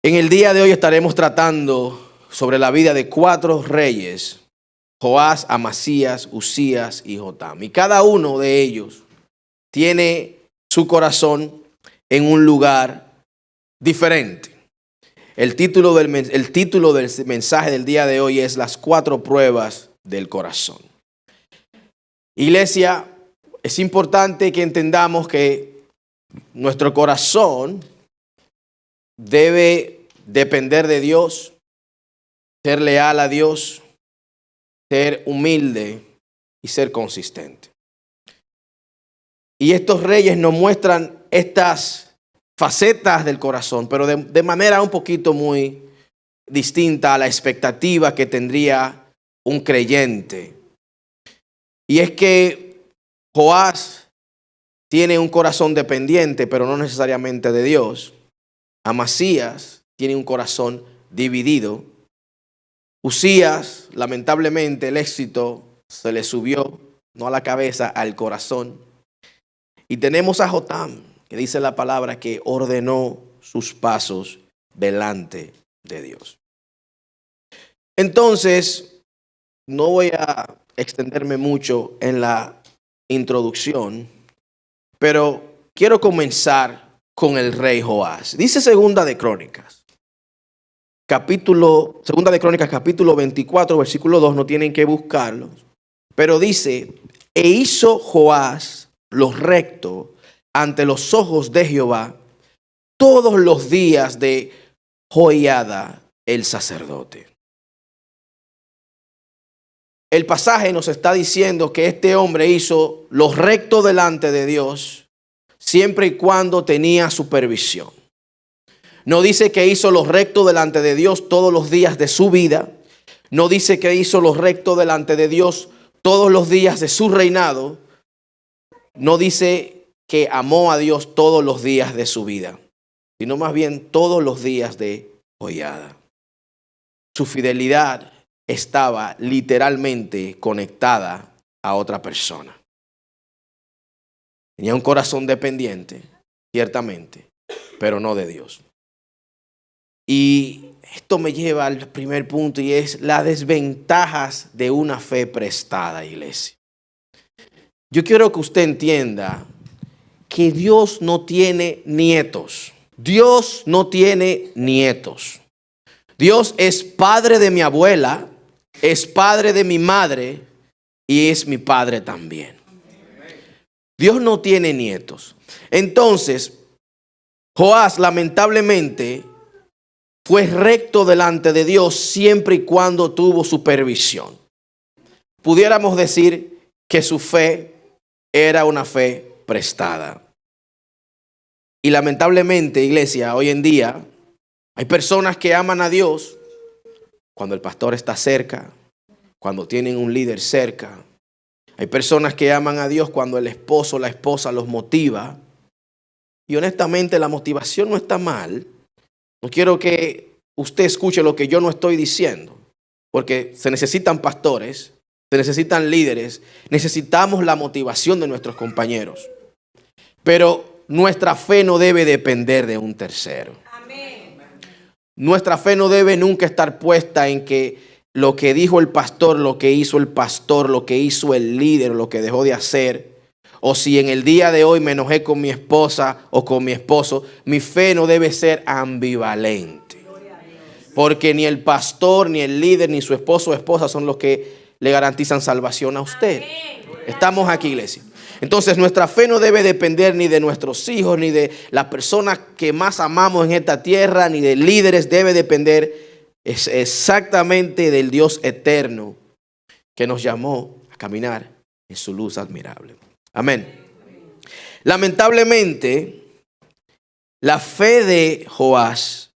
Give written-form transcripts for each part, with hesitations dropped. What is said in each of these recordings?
En el día de hoy estaremos tratando sobre la vida de 4 reyes: Joás, Amasías, Usías y Jotam. Y cada uno de ellos tiene su corazón en un lugar diferente. El título del mensaje del día de hoy es las 4 pruebas del corazón. Iglesia, es importante que entendamos que nuestro corazón debe depender de Dios, ser leal a Dios, ser humilde y ser consistente. Y estos reyes nos muestran estas facetas del corazón, pero de manera un poquito muy distinta a la expectativa que tendría un creyente. Y es que Joás tiene un corazón dependiente, pero no necesariamente de Dios. Amasías tiene un corazón dividido. Usías, lamentablemente, el éxito se le subió, no a la cabeza, al corazón. Y tenemos a Jotam, que dice la palabra que ordenó sus pasos delante de Dios. Entonces, no voy a extenderme mucho en la introducción, pero quiero comenzar con el rey Joás. Dice Segunda de Crónicas, capítulo 24, versículo 2, no tienen que buscarlo, pero dice: e hizo Joás lo recto ante los ojos de Jehová todos los días de Joiada el sacerdote. El pasaje nos está diciendo que este hombre hizo lo recto delante de Dios siempre y cuando tenía supervisión. No dice que hizo lo recto delante de Dios todos los días de su vida. No dice que hizo lo recto delante de Dios todos los días de su reinado. No dice que amó a Dios todos los días de su vida, sino más bien todos los días de Joiada. Su fidelidad estaba literalmente conectada a otra persona. Tenía un corazón dependiente, ciertamente, pero no de Dios. Y esto me lleva al primer punto, y es las desventajas de una fe prestada, iglesia. Yo quiero que usted entienda que Dios no tiene nietos. Dios no tiene nietos. Dios es padre de mi abuela, es padre de mi madre y es mi padre también. Dios no tiene nietos. Entonces, Joás lamentablemente fue recto delante de Dios siempre y cuando tuvo supervisión. Pudiéramos decir que su fe era una fe prestada. Y lamentablemente, iglesia, hoy en día hay personas que aman a Dios cuando el pastor está cerca, cuando tienen un líder cerca. Hay personas que aman a Dios cuando el esposo o la esposa los motiva. Y honestamente la motivación no está mal. No quiero que usted escuche lo que yo no estoy diciendo, porque se necesitan pastores, se necesitan líderes, necesitamos la motivación de nuestros compañeros. Pero nuestra fe no debe depender de un tercero. Amén. Nuestra fe no debe nunca estar puesta en que lo que dijo el pastor, lo que hizo el pastor, lo que hizo el líder, lo que dejó de hacer, o si en el día de hoy me enojé con mi esposa o con mi esposo. Mi fe no debe ser ambivalente, porque ni el pastor, ni el líder, ni su esposo o esposa son los que le garantizan salvación a usted. Estamos aquí, iglesia. Entonces nuestra fe no debe depender ni de nuestros hijos, ni de las personas que más amamos en esta tierra, ni de líderes. Debe depender exactamente del Dios eterno que nos llamó a caminar en su luz admirable. Amén. Lamentablemente, la fe de Joás,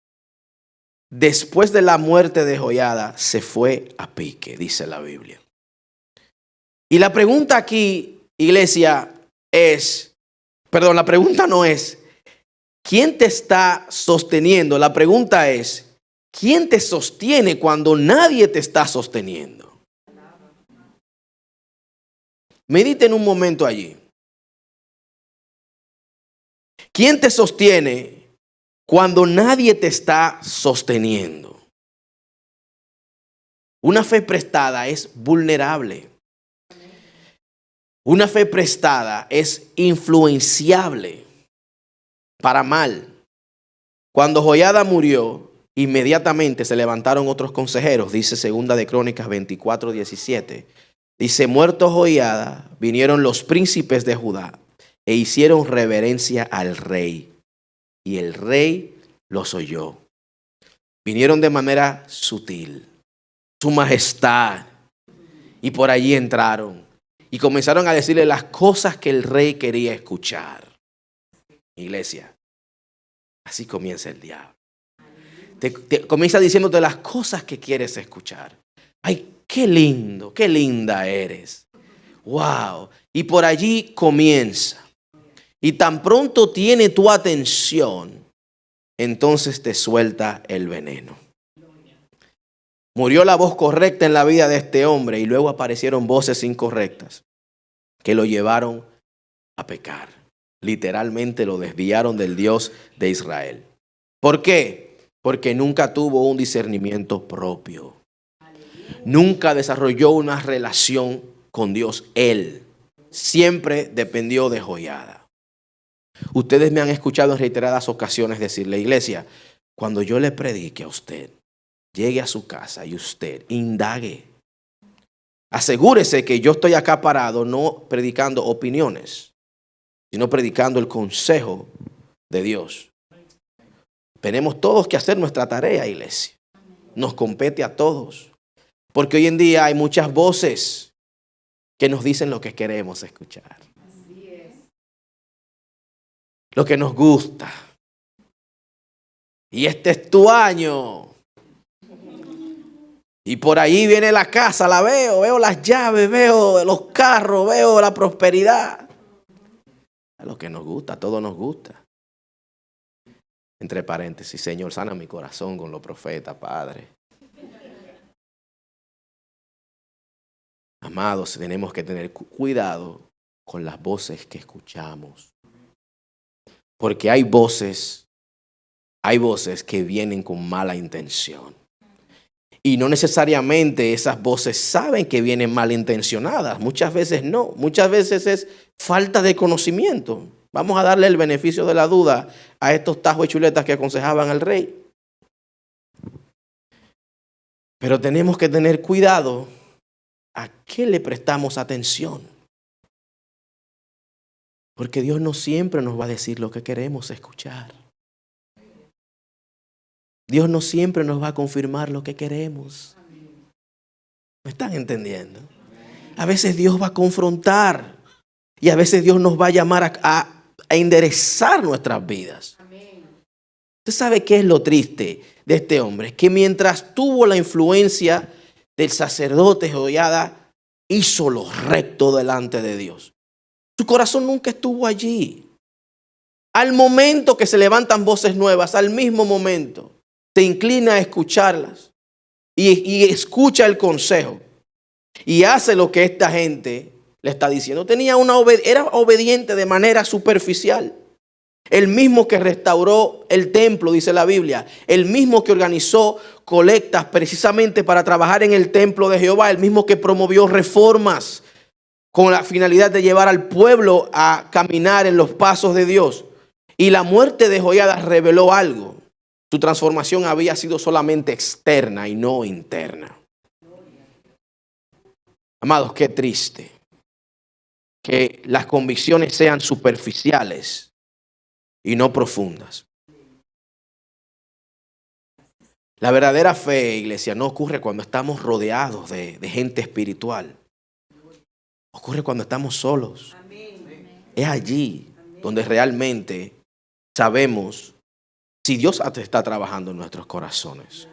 después de la muerte de Joiada, se fue a pique, dice la Biblia. Y la pregunta aquí, iglesia, la pregunta no es ¿quién te está sosteniendo? La pregunta es ¿quién te sostiene cuando nadie te está sosteniendo? Mediten un momento allí. ¿Quién te sostiene Cuando nadie te está sosteniendo. Una fe prestada es vulnerable. Una fe prestada es influenciable para mal. Cuando Joiada murió, inmediatamente se levantaron otros consejeros, dice Segunda de Crónicas 24:17. Dice, muerto Joiada, vinieron los príncipes de Judá e hicieron reverencia al rey. Y el rey los oyó. Vinieron de manera sutil, su majestad, y por allí entraron. Y comenzaron a decirle las cosas que el rey quería escuchar. Iglesia, así comienza el diablo. Te comienza diciéndote las cosas que quieres escuchar. Ay, qué lindo, qué linda eres. Wow. Y por allí comienza. Y tan pronto tiene tu atención, entonces te suelta el veneno. Murió la voz correcta en la vida de este hombre y luego aparecieron voces incorrectas que lo llevaron a pecar. Literalmente lo desviaron del Dios de Israel. ¿Por qué? Porque nunca tuvo un discernimiento propio. Nunca desarrolló una relación con Dios. Él siempre dependió de Joiada. Ustedes me han escuchado en reiteradas ocasiones decirle, iglesia, cuando yo le predique a usted, llegue a su casa y usted indague. Asegúrese que yo estoy acá parado no predicando opiniones, sino predicando el consejo de Dios. Tenemos todos que hacer nuestra tarea, iglesia. Nos compete a todos. Porque hoy en día hay muchas voces que nos dicen lo que queremos escuchar. Lo que nos gusta. Y este es tu año. Y por ahí viene la casa, la veo las llaves, veo los carros, veo la prosperidad. A lo que nos gusta, a todos nos gusta. Entre paréntesis, Señor, sana mi corazón con los profetas, Padre. Amados, tenemos que tener cuidado con las voces que escuchamos. Porque hay voces que vienen con mala intención. Y no necesariamente esas voces saben que vienen malintencionadas. Muchas veces no. Muchas veces es falta de conocimiento. Vamos a darle el beneficio de la duda a estos tajos y chuletas que aconsejaban al rey. Pero tenemos que tener cuidado a qué le prestamos atención. Porque Dios no siempre nos va a decir lo que queremos escuchar. Dios no siempre nos va a confirmar lo que queremos. ¿Me están entendiendo? A veces Dios va a confrontar y a veces Dios nos va a llamar a enderezar nuestras vidas. ¿Usted sabe qué es lo triste de este hombre? Que mientras tuvo la influencia del sacerdote Joiada, hizo lo recto delante de Dios. Su corazón nunca estuvo allí. Al momento que se levantan voces nuevas, al mismo momento, se inclina a escucharlas y escucha el consejo y hace lo que esta gente le está diciendo. Era obediente de manera superficial. El mismo que restauró el templo, dice la Biblia, el mismo que organizó colectas precisamente para trabajar en el templo de Jehová, el mismo que promovió reformas con la finalidad de llevar al pueblo a caminar en los pasos de Dios. Y la muerte de Joiada reveló algo. Su transformación había sido solamente externa y no interna. Amados, qué triste que las convicciones sean superficiales y no profundas. La verdadera fe, iglesia, no ocurre cuando estamos rodeados de gente espiritual. Ocurre cuando estamos solos. Es allí donde realmente sabemos si Dios está trabajando en nuestros corazones.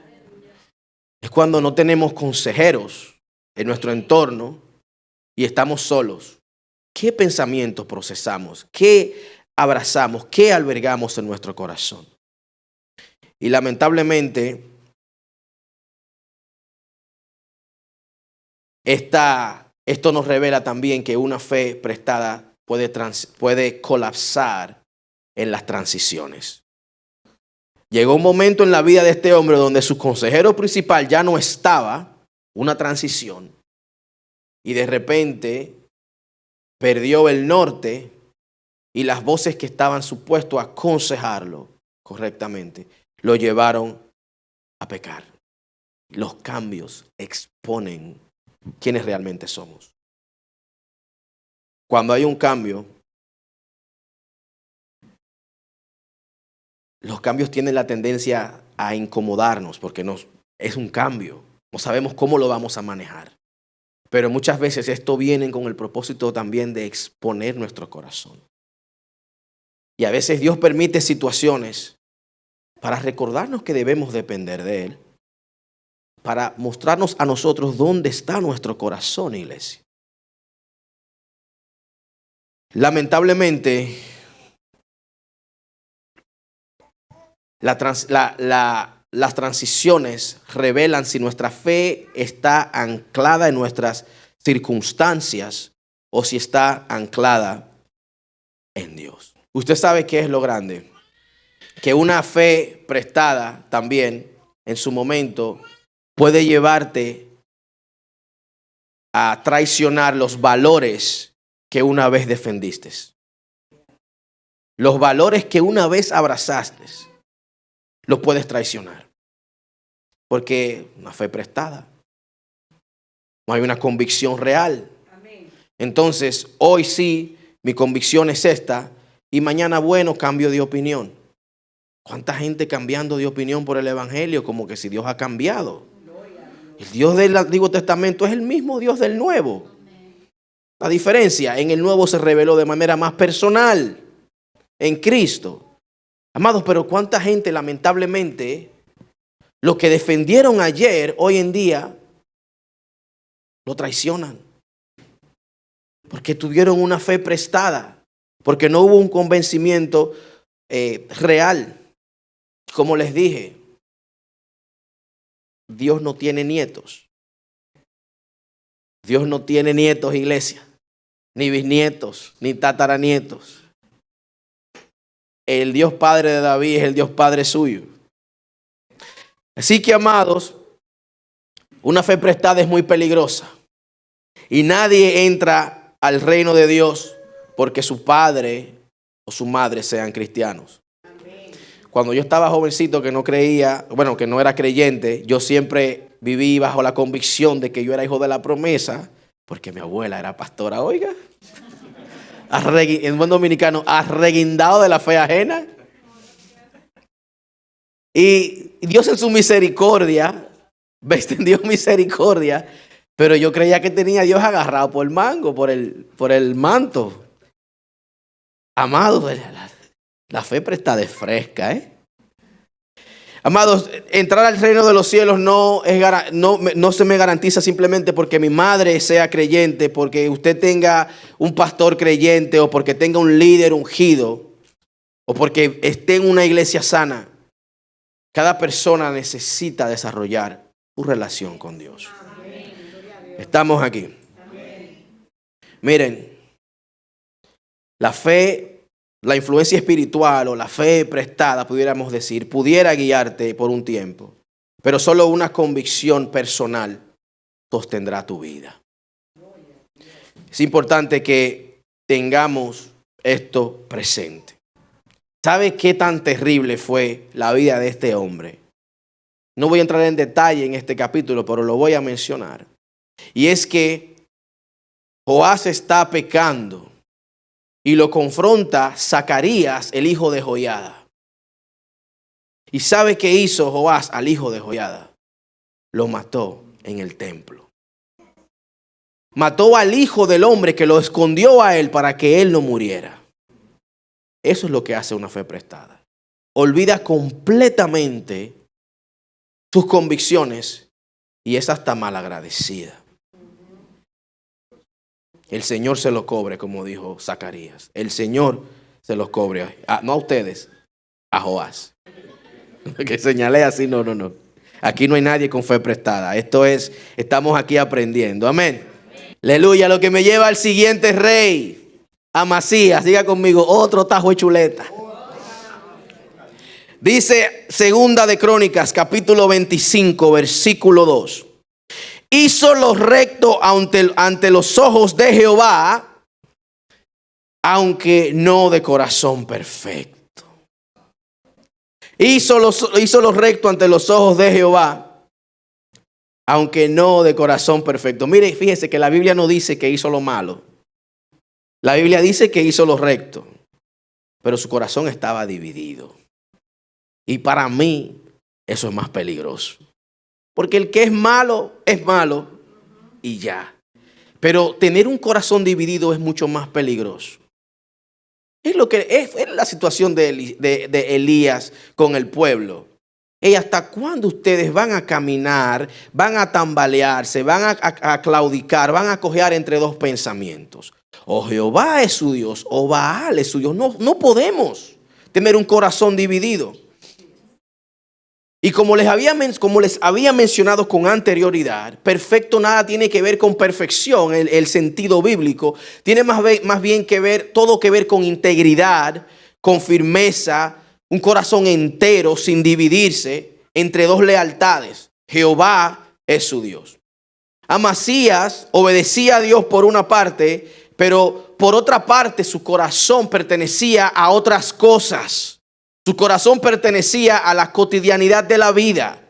Es cuando no tenemos consejeros en nuestro entorno y estamos solos. ¿Qué pensamientos procesamos? ¿Qué abrazamos? ¿Qué albergamos en nuestro corazón? Y lamentablemente, esto nos revela también que una fe prestada puede colapsar en las transiciones. Llegó un momento en la vida de este hombre donde su consejero principal ya no estaba, una transición, y de repente perdió el norte y las voces que estaban supuestos a aconsejarlo correctamente lo llevaron a pecar. Los cambios exponen quiénes realmente somos. Cuando hay un cambio, los cambios tienen la tendencia a incomodarnos porque es un cambio. No sabemos cómo lo vamos a manejar. Pero muchas veces esto viene con el propósito también de exponer nuestro corazón. Y a veces Dios permite situaciones para recordarnos que debemos depender de Él, para mostrarnos a nosotros dónde está nuestro corazón, iglesia. Lamentablemente, las transiciones revelan si nuestra fe está anclada en nuestras circunstancias o si está anclada en Dios. Usted sabe qué es lo grande, que una fe prestada también en su momento puede llevarte a traicionar los valores que una vez defendiste. Los valores que una vez abrazaste, los puedes traicionar. Porque una fe prestada, no hay una convicción real. Entonces, hoy sí, mi convicción es esta, y mañana, bueno, cambio de opinión. ¿Cuánta gente cambiando de opinión por el evangelio? Como que si Dios ha cambiado. El Dios del Antiguo Testamento es el mismo Dios del Nuevo. La diferencia, en el Nuevo se reveló de manera más personal en Cristo. Amados, pero cuánta gente lamentablemente, lo que defendieron ayer, hoy en día, lo traicionan. Porque tuvieron una fe prestada. Porque no hubo un convencimiento real. Como les dije, Dios no tiene nietos. Dios no tiene nietos, iglesia. Ni bisnietos, ni tataranietos. El Dios Padre de David es el Dios Padre suyo. Así que, amados, una fe prestada es muy peligrosa. Y nadie entra al reino de Dios porque su padre o su madre sean cristianos. Cuando yo estaba jovencito que no creía, bueno, que no era creyente, yo siempre viví bajo la convicción de que yo era hijo de la promesa, porque mi abuela era pastora, oiga. En buen dominicano, arreguindado de la fe ajena. Y Dios en su misericordia, me extendió misericordia, pero yo creía que tenía a Dios agarrado por el mango, por el manto. Amado, la fe prestada es fresca, ¿eh? Amados, entrar al reino de los cielos no se me garantiza simplemente porque mi madre sea creyente, porque usted tenga un pastor creyente o porque tenga un líder ungido o porque esté en una iglesia sana. Cada persona necesita desarrollar su relación con Dios. Estamos aquí. Miren, la fe, la influencia espiritual o la fe prestada, pudiéramos decir, pudiera guiarte por un tiempo, pero solo una convicción personal sostendrá tu vida. Es importante que tengamos esto presente. ¿Sabe qué tan terrible fue la vida de este hombre? No voy a entrar en detalle en este capítulo, pero lo voy a mencionar. Y es que Joás está pecando. Y lo confronta Zacarías, el hijo de Joiada. ¿Y sabe qué hizo Joás al hijo de Joiada? Lo mató en el templo. Mató al hijo del hombre que lo escondió a él para que él no muriera. Eso es lo que hace una fe prestada. Olvida completamente sus convicciones y es hasta malagradecida. El Señor se lo cobre, como dijo Zacarías. El Señor se los cobre. No a ustedes, a Joás. Que señalé así, no. Aquí no hay nadie con fe prestada. Estamos aquí aprendiendo. Amén. Aleluya. Lo que me lleva al siguiente rey, Amasías. Diga conmigo, otro tajo de chuleta. Dice Segunda de Crónicas, capítulo 25, versículo 2. Hizo lo recto ante los ojos de Jehová, aunque no de corazón perfecto. Hizo lo recto ante los ojos de Jehová, aunque no de corazón perfecto. Mire, fíjese que la Biblia no dice que hizo lo malo. La Biblia dice que hizo lo recto, pero su corazón estaba dividido. Y para mí eso es más peligroso. Porque el que es malo y ya. Pero tener un corazón dividido es mucho más peligroso. Es lo que es la situación de Elías con el pueblo. ¿Y hasta cuándo ustedes van a caminar, van a tambalearse, van a claudicar, van a cojear entre dos pensamientos? O Jehová es su Dios o Baal es su Dios. No podemos tener un corazón dividido. Y como les había mencionado con anterioridad, perfecto nada tiene que ver con perfección, el sentido bíblico. Tiene más bien todo que ver con integridad, con firmeza, un corazón entero sin dividirse entre dos lealtades. Jehová es su Dios. Amasías obedecía a Dios por una parte, pero por otra parte su corazón pertenecía a otras cosas. Su corazón pertenecía a la cotidianidad de la vida.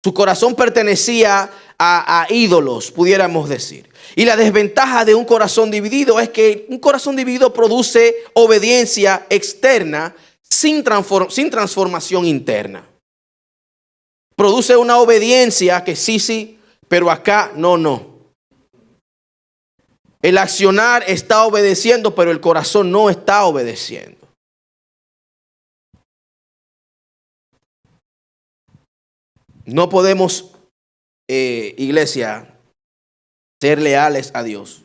Su corazón pertenecía a ídolos, pudiéramos decir. Y la desventaja de un corazón dividido es que un corazón dividido produce obediencia externa sin transformación interna. Produce una obediencia que sí, pero acá no. El accionar está obedeciendo, pero el corazón no está obedeciendo. No podemos, iglesia, ser leales a Dios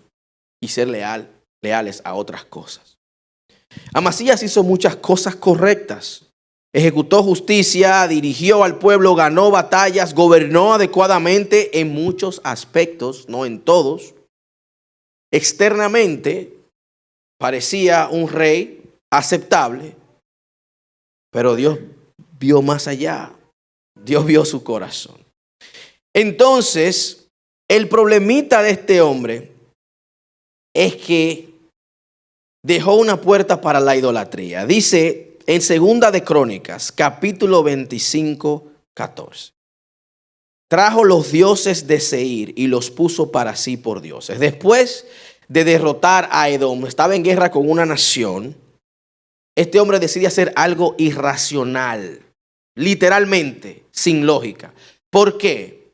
y ser leales a otras cosas. Amasías hizo muchas cosas correctas. Ejecutó justicia, dirigió al pueblo, ganó batallas, gobernó adecuadamente en muchos aspectos, no en todos. Externamente parecía un rey aceptable, pero Dios vio más allá. Dios vio su corazón. Entonces, el problemita de este hombre es que dejó una puerta para la idolatría. Dice en Segunda de Crónicas, capítulo 25, 14. Trajo los dioses de Seir y los puso para sí por dioses. Después de derrotar a Edom, estaba en guerra con una nación. Este hombre decide hacer algo irracional. Literalmente, sin lógica. ¿Por qué?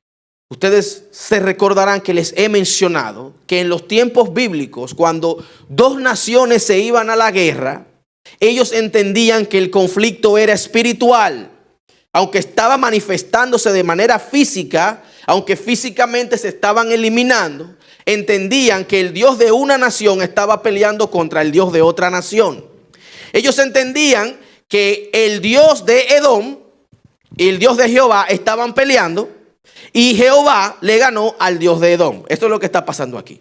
Ustedes se recordarán que les he mencionado que en los tiempos bíblicos, cuando dos naciones se iban a la guerra, ellos entendían que el conflicto era espiritual. Aunque estaba manifestándose de manera física, aunque físicamente se estaban eliminando, entendían que el Dios de una nación estaba peleando contra el Dios de otra nación. Ellos entendían que el Dios de Edom y el Dios de Jehová estaban peleando y Jehová le ganó al Dios de Edom. Esto es lo que está pasando aquí.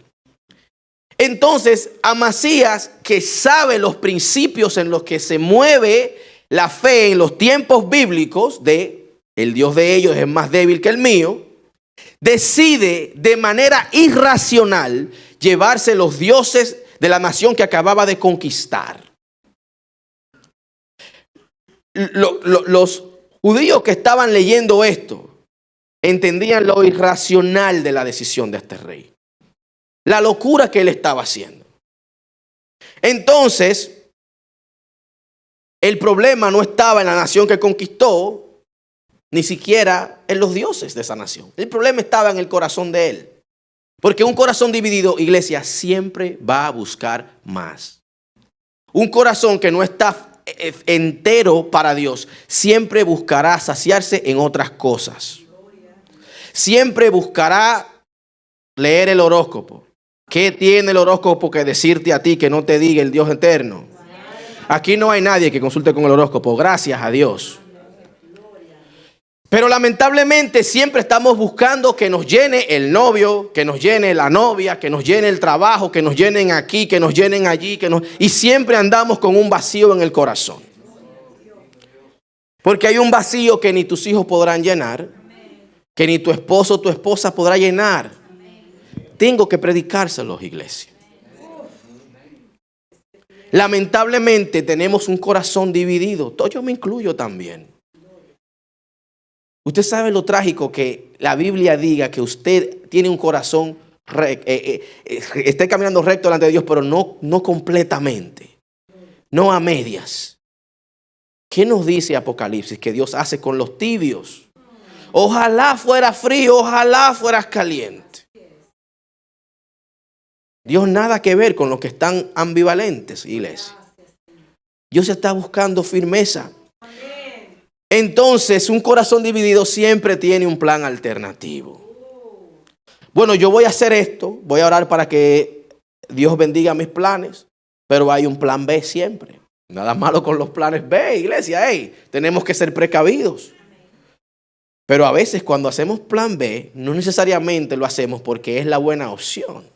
Entonces, Amasías, que sabe los principios en los que se mueve la fe en los tiempos bíblicos, de el Dios de ellos es más débil que el mío, decide de manera irracional llevarse los dioses de la nación que acababa de conquistar. Los judíos que estaban leyendo esto entendían lo irracional de la decisión de este rey. La locura que él estaba haciendo. Entonces, el problema no estaba en la nación que conquistó, ni siquiera en los dioses de esa nación. El problema estaba en el corazón de él. Porque un corazón dividido, iglesia, siempre va a buscar más. Un corazón que no está entero para Dios siempre buscará saciarse en otras cosas. Siempre buscará leer el horóscopo. ¿Qué tiene el horóscopo que decirte a ti que no te diga el Dios eterno? Aquí no hay nadie que consulte con el horóscopo, gracias a Dios. Pero lamentablemente siempre estamos buscando que nos llene el novio, que nos llene la novia, que nos llene el trabajo, que nos llenen aquí, que nos llenen allí, y siempre andamos con un vacío en el corazón. Porque hay un vacío que ni tus hijos podrán llenar, que ni tu esposo o tu esposa podrá llenar. Tengo que predicárselos, iglesia. Lamentablemente tenemos un corazón dividido. Yo me incluyo también. Usted sabe lo trágico que la Biblia diga que usted tiene un corazón, esté caminando recto delante de Dios, pero no completamente, no a medias. ¿Qué nos dice Apocalipsis que Dios hace con los tibios? Ojalá fuera frío, ojalá fueras caliente. Dios nada que ver con los que están ambivalentes, iglesia. Dios está buscando firmeza. Entonces, un corazón dividido siempre tiene un plan alternativo. Bueno, yo voy a hacer esto, voy a orar para que Dios bendiga mis planes, pero hay un plan B siempre. Nada malo con los planes B, iglesia. Tenemos que ser precavidos. Pero a veces cuando hacemos plan B, no necesariamente lo hacemos porque es la buena opción.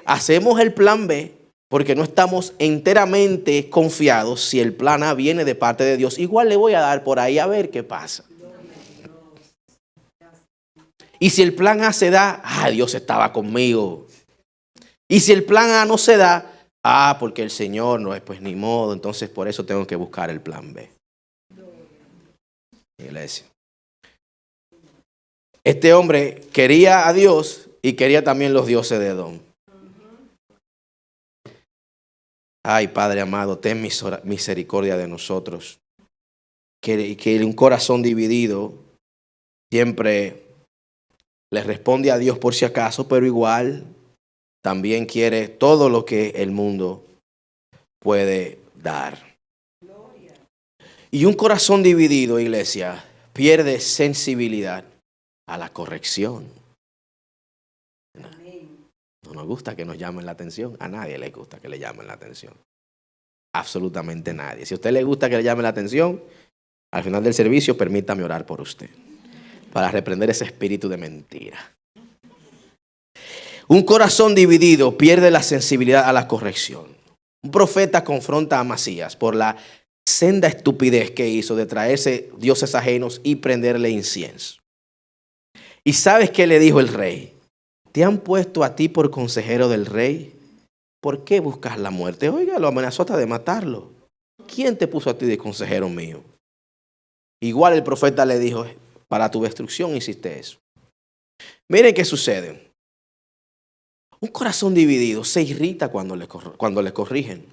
Hacemos el plan B porque no estamos enteramente confiados si el plan A viene de parte de Dios. Igual le voy a dar por ahí a ver qué pasa. Y si el plan A se da, Dios estaba conmigo. Y si el plan A no se da, porque el Señor no es, pues ni modo. Entonces por eso tengo que buscar el plan B. Iglesia. Este hombre quería a Dios y quería también los dioses de Edom. Ay, Padre amado, ten misericordia de nosotros. Que un corazón dividido siempre le responde a Dios por si acaso, pero igual también quiere todo lo que el mundo puede dar. Y un corazón dividido, iglesia, pierde sensibilidad a la corrección. No nos gusta que nos llamen la atención. A nadie le gusta que le llamen la atención. Absolutamente nadie. Si a usted le gusta que le llamen la atención, al final del servicio, permítame orar por usted para reprender ese espíritu de mentira. Un corazón dividido pierde la sensibilidad a la corrección. Un profeta confronta a Amasías por la senda estupidez que hizo de traerse dioses ajenos y prenderle incienso. ¿Y sabes qué le dijo el rey? ¿Te han puesto a ti por consejero del rey? ¿Por qué buscas la muerte? Oiga, lo amenazó hasta de matarlo. ¿Quién te puso a ti de consejero mío? Igual el profeta le dijo, para tu destrucción hiciste eso. Miren qué sucede. Un corazón dividido se irrita cuando le corrigen.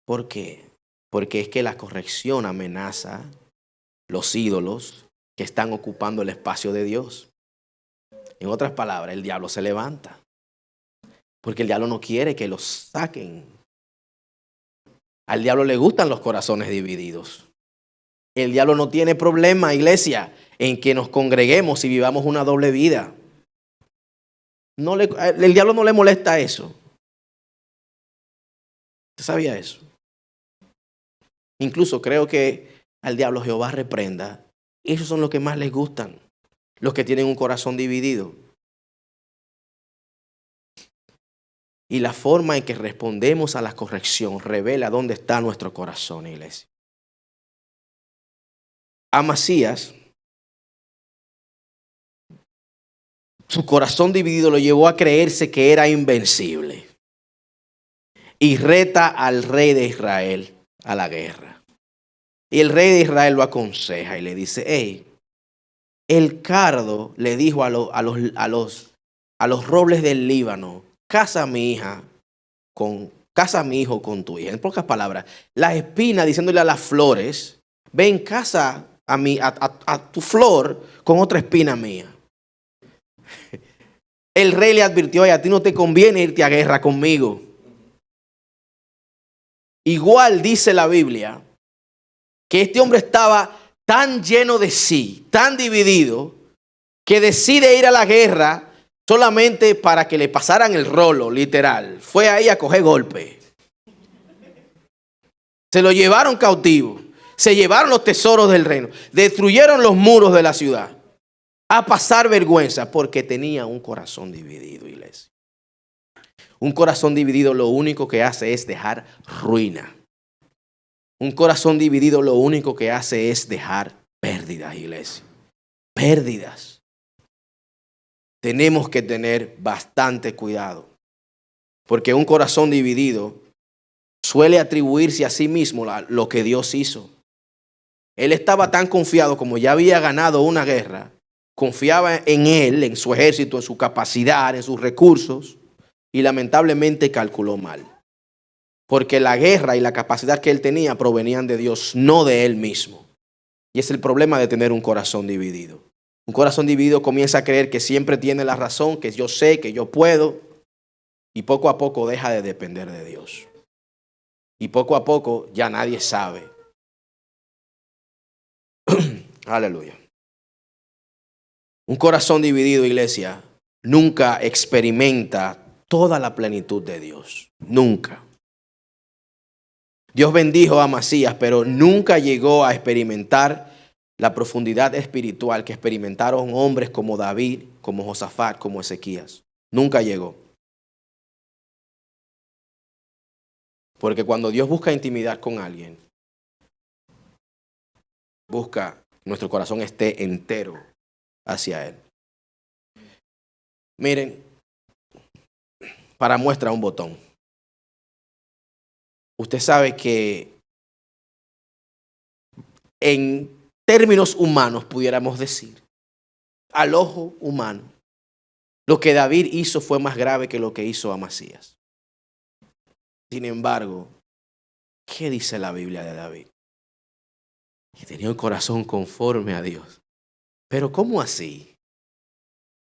¿Por qué? Porque es que la corrección amenaza los ídolos que están ocupando el espacio de Dios. En otras palabras, el diablo se levanta. Porque el diablo no quiere que los saquen. Al diablo le gustan los corazones divididos. El diablo no tiene problema, iglesia, en que nos congreguemos y vivamos una doble vida. El diablo no le molesta eso. ¿Usted sabía eso? Incluso creo que al diablo Jehová reprenda. Esos son los que más les gustan. Los que tienen un corazón dividido. Y la forma en que respondemos a la corrección revela dónde está nuestro corazón, iglesia. Amasías, su corazón dividido lo llevó a creerse que era invencible. Y reta al rey de Israel a la guerra. Y el rey de Israel lo aconseja y le dice, el cardo le dijo a los robles del Líbano, casa a mi hijo con tu hija. En pocas palabras, la espina diciéndole a las flores, ven, casa a tu flor con otra espina mía. El rey le advirtió, a ti no te conviene irte a guerra conmigo. Igual dice la Biblia que este hombre estaba tan lleno de sí, tan dividido, que decide ir a la guerra solamente para que le pasaran el rolo, literal. Fue ahí a coger golpe. Se lo llevaron cautivo. Se llevaron los tesoros del reino. Destruyeron los muros de la ciudad. A pasar vergüenza porque tenía un corazón dividido, iglesia. Un corazón dividido lo único que hace es dejar ruina. Un corazón dividido lo único que hace es dejar pérdidas, iglesia. Pérdidas. Tenemos que tener bastante cuidado. Porque un corazón dividido suele atribuirse a sí mismo lo que Dios hizo. Él estaba tan confiado, como ya había ganado una guerra, confiaba en él, en su ejército, en su capacidad, en sus recursos, y lamentablemente calculó mal. Porque la guerra y la capacidad que él tenía provenían de Dios, no de él mismo. Y es el problema de tener un corazón dividido. Un corazón dividido comienza a creer que siempre tiene la razón, que yo sé, que yo puedo, y poco a poco deja de depender de Dios. Y poco a poco ya nadie sabe. Aleluya. Un corazón dividido, iglesia, nunca experimenta toda la plenitud de Dios. Nunca. Dios bendijo a Amasías, pero nunca llegó a experimentar la profundidad espiritual que experimentaron hombres como David, como Josafat, como Ezequías. Nunca llegó. Porque cuando Dios busca intimidad con alguien, busca que nuestro corazón esté entero hacia Él. Miren, para muestra un botón. Usted sabe que en términos humanos pudiéramos decir, al ojo humano, lo que David hizo fue más grave que lo que hizo Amasías. Sin embargo, ¿qué dice la Biblia de David? Que tenía un corazón conforme a Dios. Pero ¿cómo así?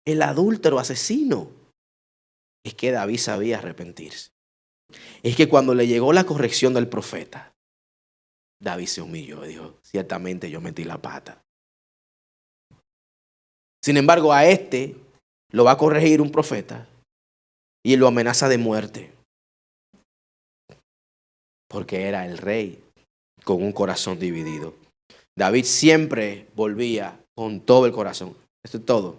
El adúltero asesino. Es que David sabía arrepentirse. Es que cuando le llegó la corrección del profeta, David se humilló y dijo, ciertamente yo metí la pata. Sin embargo, a este lo va a corregir un profeta y lo amenaza de muerte. Porque era el rey con un corazón dividido. David siempre volvía con todo el corazón. Esto es todo.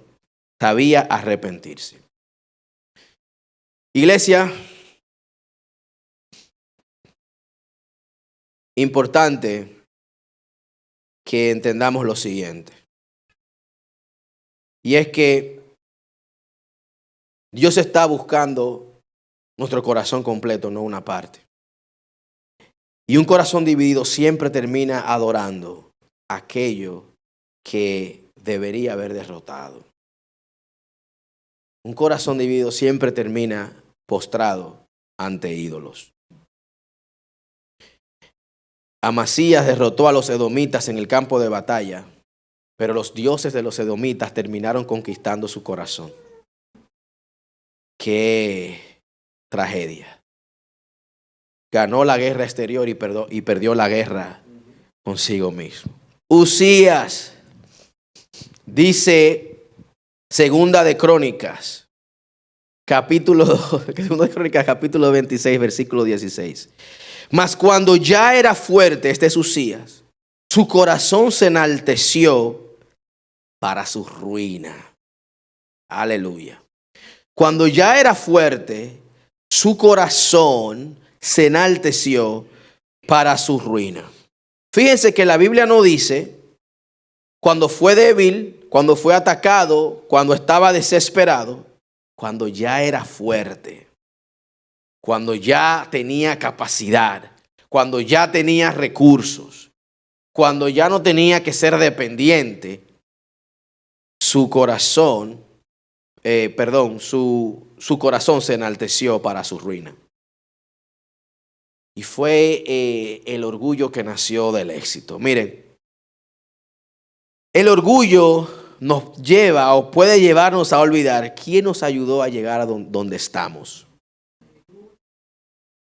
Sabía arrepentirse. Iglesia, importante que entendamos lo siguiente. Y es que Dios está buscando nuestro corazón completo, no una parte. Y un corazón dividido siempre termina adorando aquello que debería haber derrotado. Un corazón dividido siempre termina postrado ante ídolos. Amasías derrotó a los edomitas en el campo de batalla, pero los dioses de los edomitas terminaron conquistando su corazón. ¡Qué tragedia! Ganó la guerra exterior y perdió la guerra consigo mismo. Uzías, dice Segunda de Crónicas, capítulo 26, versículo 16. Mas cuando ya era fuerte, este es Uzías, su corazón se enalteció para su ruina. Aleluya. Cuando ya era fuerte, su corazón se enalteció para su ruina. Fíjense que la Biblia no dice cuando fue débil, cuando fue atacado, cuando estaba desesperado, cuando ya era fuerte, cuando ya tenía capacidad, cuando ya tenía recursos, cuando ya no tenía que ser dependiente, su corazón se enalteció para su ruina. Y fue el orgullo que nació del éxito. Miren, el orgullo nos lleva o puede llevarnos a olvidar quién nos ayudó a llegar a donde estamos.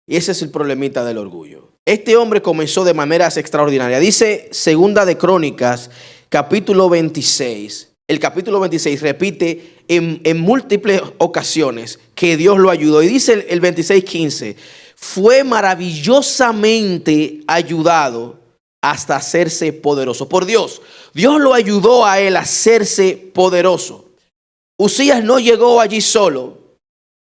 Y ese es el problemita del orgullo. Este hombre comenzó de maneras extraordinarias. Dice Segunda de Crónicas, capítulo 26. El capítulo 26 repite en múltiples ocasiones que Dios lo ayudó. Y dice el 26:15, fue maravillosamente ayudado hasta hacerse poderoso por Dios. Dios lo ayudó a él a hacerse poderoso. Uzías no llegó allí solo.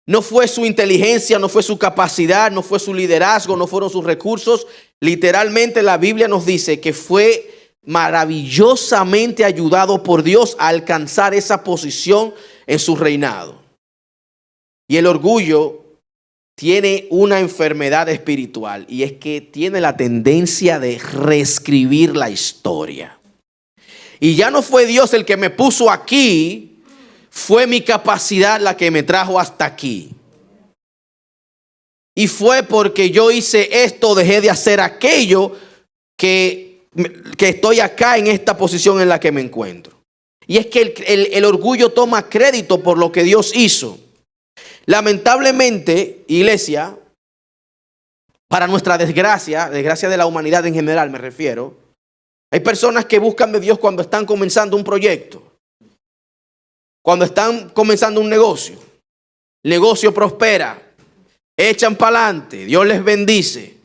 No fue su inteligencia, no fue su capacidad, no fue su liderazgo, no fueron sus recursos. Literalmente la Biblia nos dice que fue maravillosamente ayudado por Dios a alcanzar esa posición en su reinado. Y el orgullo tiene una enfermedad espiritual, y es que tiene la tendencia de reescribir la historia. Y ya no fue Dios el que me puso aquí, fue mi capacidad la que me trajo hasta aquí. Y fue porque yo hice esto, dejé de hacer aquello, que estoy acá en esta posición en la que me encuentro. Y es que el orgullo toma crédito por lo que Dios hizo. Lamentablemente, iglesia, para nuestra desgracia, desgracia de la humanidad en general me refiero, hay personas que buscan de Dios cuando están comenzando un proyecto, cuando están comenzando un negocio. El negocio prospera, echan para adelante, Dios les bendice,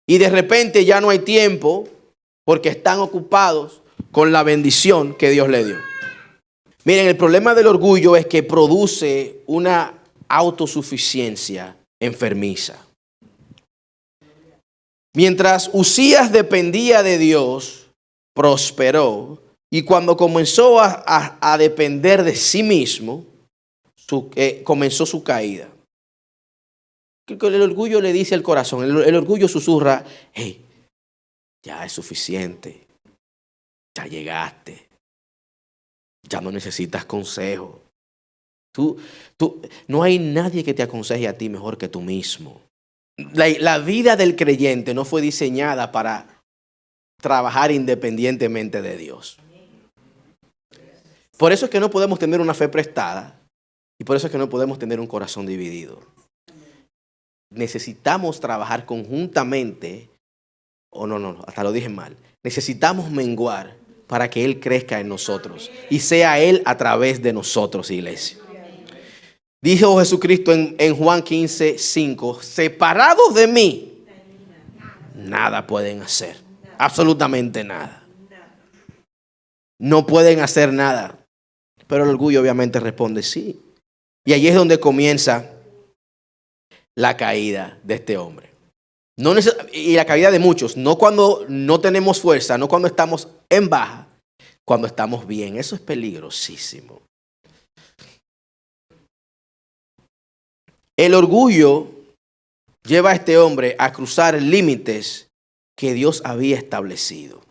y de repente ya no hay tiempo porque están ocupados con la bendición que Dios les dio. Miren, el problema del orgullo es que produce una autosuficiencia enfermiza. Mientras Uzías dependía de Dios, prosperó, y cuando comenzó a depender de sí mismo, comenzó su caída. El orgullo le dice al corazón, el orgullo susurra: hey, ya es suficiente, ya llegaste, ya no necesitas consejo. No hay nadie que te aconseje a ti mejor que tú mismo. La vida del creyente no fue diseñada para trabajar independientemente de Dios. Por eso es que no podemos tener una fe prestada, y por eso es que no podemos tener un corazón dividido. Necesitamos trabajar conjuntamente, hasta lo dije mal. Necesitamos menguar para que Él crezca en nosotros y sea Él a través de nosotros, iglesia. Dijo Jesucristo en Juan 15:5, separados de mí, nada pueden hacer, absolutamente nada. No pueden hacer nada. Pero el orgullo obviamente responde sí. Y allí es donde comienza la caída de este hombre. Y la caída de muchos, no cuando no tenemos fuerza, no cuando estamos en baja, cuando estamos bien. Eso es peligrosísimo. El orgullo lleva a este hombre a cruzar límites que Dios había establecido.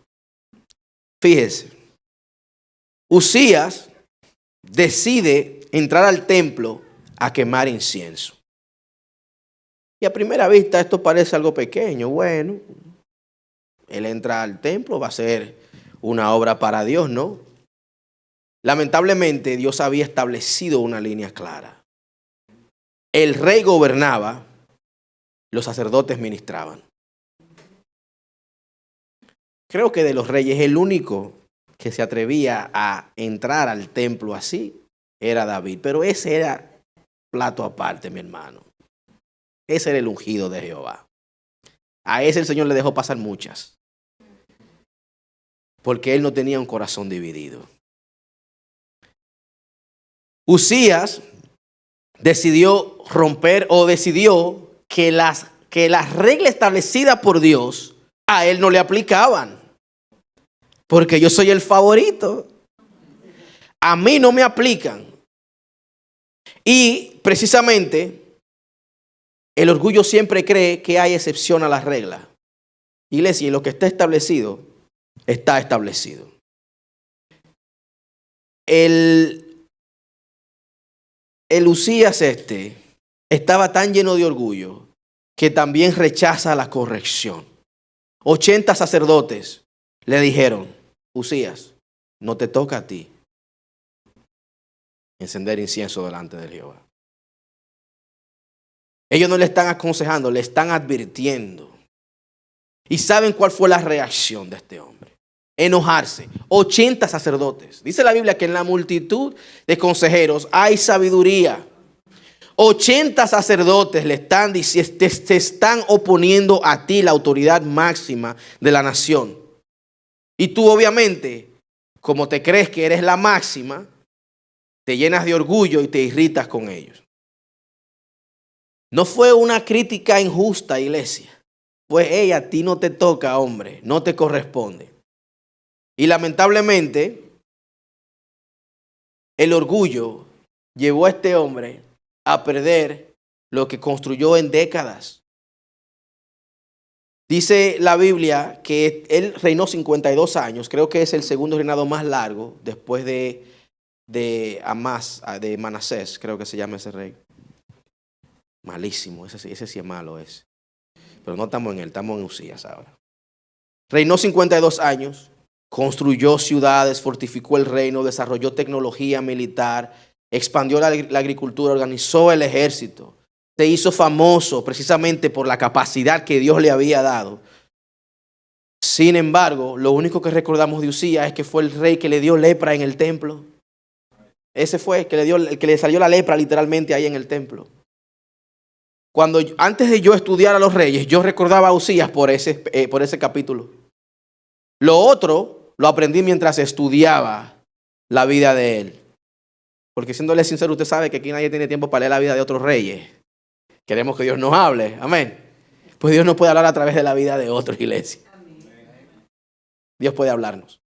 Fíjese, Uzías decide entrar al templo a quemar incienso. Y a primera vista esto parece algo pequeño. Bueno, él entra al templo, va a ser una obra para Dios, ¿no? Lamentablemente Dios había establecido una línea clara. El rey gobernaba, los sacerdotes ministraban. Creo que de los reyes el único que se atrevía a entrar al templo así era David, pero ese era plato aparte, mi hermano. Ese era el ungido de Jehová. A ese el Señor le dejó pasar muchas, porque él no tenía un corazón dividido. Uzías decidió que las reglas establecidas por Dios a él no le aplicaban, porque yo soy el favorito. A mí no me aplican. Y precisamente el orgullo siempre cree que hay excepción a las reglas. Iglesia, y lo que está establecido, está establecido. El Uzías estaba tan lleno de orgullo que también rechaza la corrección. 80 sacerdotes le dijeron: Uzías, no te toca a ti encender incienso delante de Jehová. Ellos no le están aconsejando, le están advirtiendo. ¿Y saben cuál fue la reacción de este hombre? Enojarse. 80 sacerdotes. Dice la Biblia que en la multitud de consejeros hay sabiduría. 80 sacerdotes le están diciendo, te están oponiendo a ti, la autoridad máxima de la nación. Y tú obviamente, como te crees que eres la máxima, te llenas de orgullo y te irritas con ellos. No fue una crítica injusta, iglesia. Pues hey, a ti no te toca, hombre, no te corresponde. Y lamentablemente, el orgullo llevó a este hombre a perder lo que construyó en décadas. Dice la Biblia que él reinó 52 años, creo que es el segundo reinado más largo después de Manasés, creo que se llama ese rey. Malísimo, ese sí es malo ese. Pero no estamos en él, estamos en Usías ahora. Reinó 52 años, construyó ciudades, fortificó el reino, desarrolló tecnología militar, expandió la agricultura, organizó el ejército. Se hizo famoso precisamente por la capacidad que Dios le había dado. Sin embargo, lo único que recordamos de Usías es que fue el rey que le dio lepra en el templo. Ese fue el que le salió la lepra literalmente ahí en el templo. Antes de yo estudiar a los reyes, yo recordaba a Usías por ese capítulo. Lo otro lo aprendí mientras estudiaba la vida de él. Porque siéndole sincero, usted sabe que aquí nadie tiene tiempo para leer la vida de otros reyes. Queremos que Dios nos hable. Amén. Pues Dios nos puede hablar a través de la vida de otros, iglesia. Dios puede hablarnos.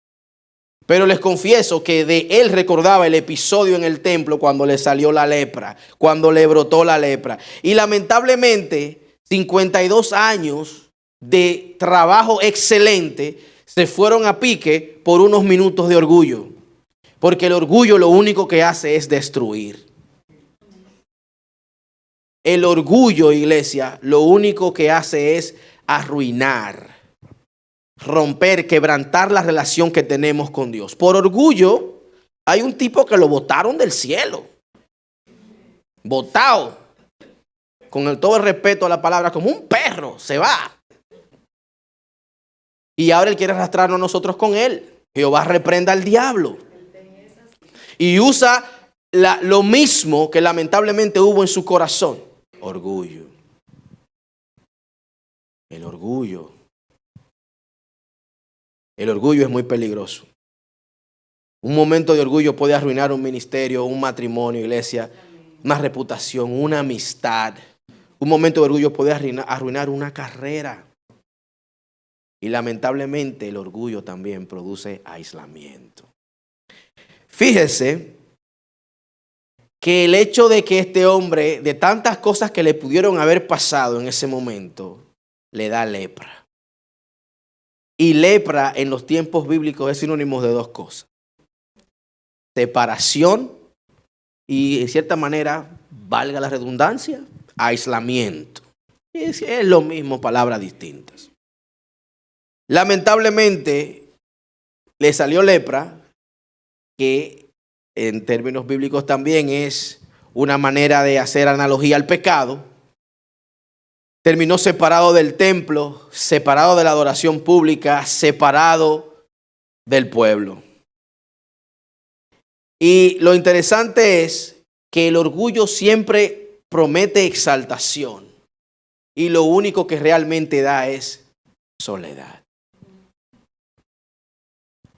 Pero les confieso que de él recordaba el episodio en el templo cuando le salió la lepra, cuando le brotó la lepra. Y lamentablemente, 52 años de trabajo excelente se fueron a pique por unos minutos de orgullo. Porque el orgullo lo único que hace es destruir. El orgullo, iglesia, lo único que hace es arruinar, romper, quebrantar la relación que tenemos con Dios. Por orgullo, hay un tipo que lo botaron del cielo. Botado. Con todo el respeto a la palabra, como un perro, se va. Y ahora él quiere arrastrarnos a nosotros con él. Jehová reprenda al diablo. Y usa lo mismo que lamentablemente hubo en su corazón. Orgullo. El orgullo. El orgullo es muy peligroso. Un momento de orgullo puede arruinar un ministerio, un matrimonio, iglesia, una reputación, una amistad. Un momento de orgullo puede arruinar una carrera. Y lamentablemente el orgullo también produce aislamiento. Fíjese que el hecho de que este hombre, de tantas cosas que le pudieron haber pasado en ese momento, le da lepra. Y lepra en los tiempos bíblicos es sinónimo de dos cosas. Separación y, en cierta manera, valga la redundancia, aislamiento. Es lo mismo, palabras distintas. Lamentablemente, le salió lepra, que en términos bíblicos también es una manera de hacer analogía al pecado. Terminó separado del templo, separado de la adoración pública, separado del pueblo. Y lo interesante es que el orgullo siempre promete exaltación y lo único que realmente da es soledad.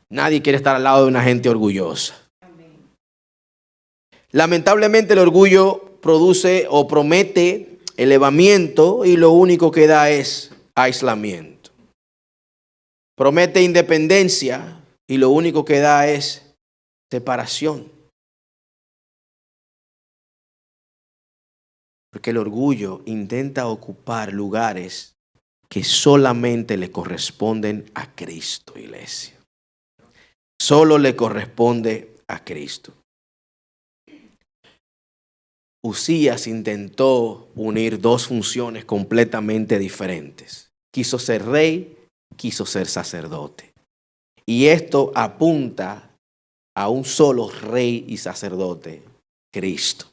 Nadie quiere estar al lado de una gente orgullosa. Lamentablemente el orgullo produce o promete elevamiento y lo único que da es aislamiento. Promete independencia y lo único que da es separación. Porque el orgullo intenta ocupar lugares que solamente le corresponden a Cristo, iglesia. Solo le corresponde a Cristo. Usías intentó unir dos funciones completamente diferentes. Quiso ser rey, quiso ser sacerdote. Y esto apunta a un solo rey y sacerdote, Cristo.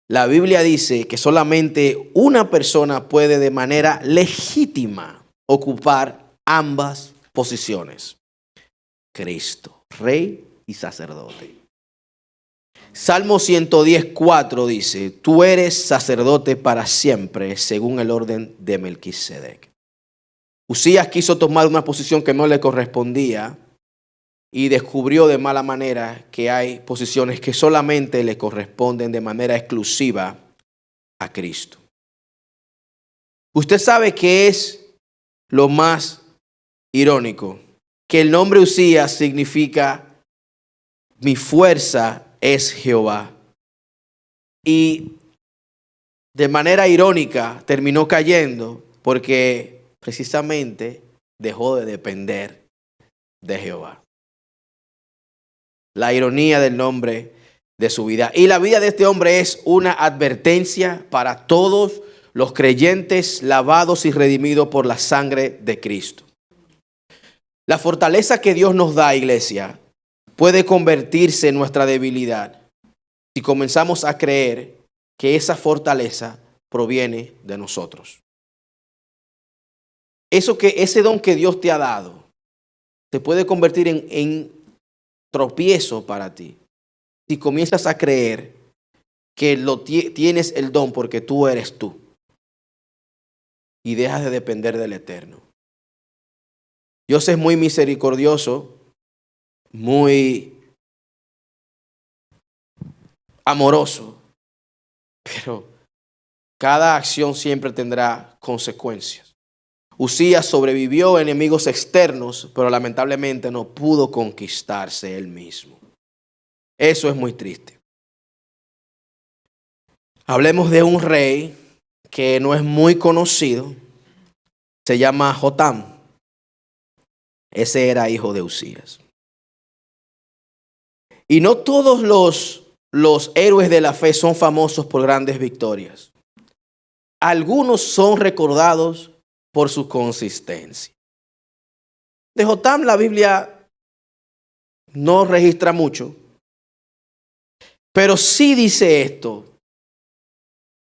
La Biblia dice que solamente una persona puede de manera legítima ocupar ambas posiciones. Cristo, rey y sacerdote. Salmo 110:4 dice, tú eres sacerdote para siempre según el orden de Melquisedec. Usías quiso tomar una posición que no le correspondía y descubrió de mala manera que hay posiciones que solamente le corresponden de manera exclusiva a Cristo. Usted sabe qué es lo más irónico, que el nombre Uzías significa mi fuerza es Jehová. Y de manera irónica terminó cayendo porque precisamente dejó de depender de Jehová. La ironía del nombre de su vida. Y la vida de este hombre es una advertencia para todos los creyentes lavados y redimidos por la sangre de Cristo. La fortaleza que Dios nos da, iglesia, puede convertirse en nuestra debilidad si comenzamos a creer que esa fortaleza proviene de nosotros. Ese don que Dios te ha dado se puede convertir en tropiezo para ti si comienzas a creer que tienes el don porque tú eres tú y dejas de depender del Eterno. Dios es muy misericordioso, muy amoroso, pero cada acción siempre tendrá consecuencias. Uzías sobrevivió a enemigos externos, pero lamentablemente no pudo conquistarse él mismo. Eso es muy triste. Hablemos de un rey que no es muy conocido. Se llama Jotam. Ese era hijo de Uzías. Y no todos los héroes de la fe son famosos por grandes victorias. Algunos son recordados por su consistencia. De Jotam la Biblia no registra mucho, pero sí dice esto.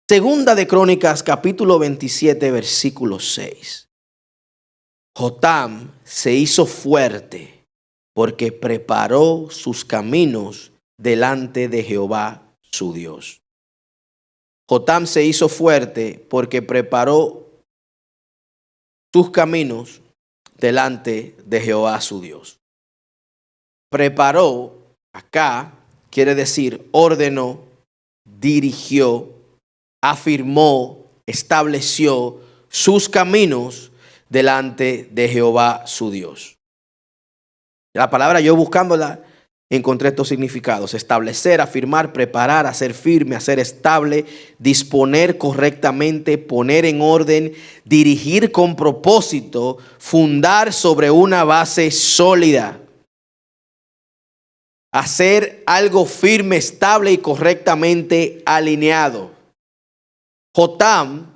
Segunda de Crónicas, capítulo 27, versículo 6. Jotam se hizo fuerte porque preparó sus caminos delante de Jehová su Dios. Jotam se hizo fuerte porque preparó sus caminos delante de Jehová su Dios. Preparó, acá quiere decir ordenó, dirigió, afirmó, estableció sus caminos delante de Jehová su Dios. La palabra, yo buscándola, encontré estos significados: establecer, afirmar, preparar, hacer firme, hacer estable, disponer correctamente, poner en orden, dirigir con propósito, fundar sobre una base sólida. Hacer algo firme, estable y correctamente alineado. Jotam,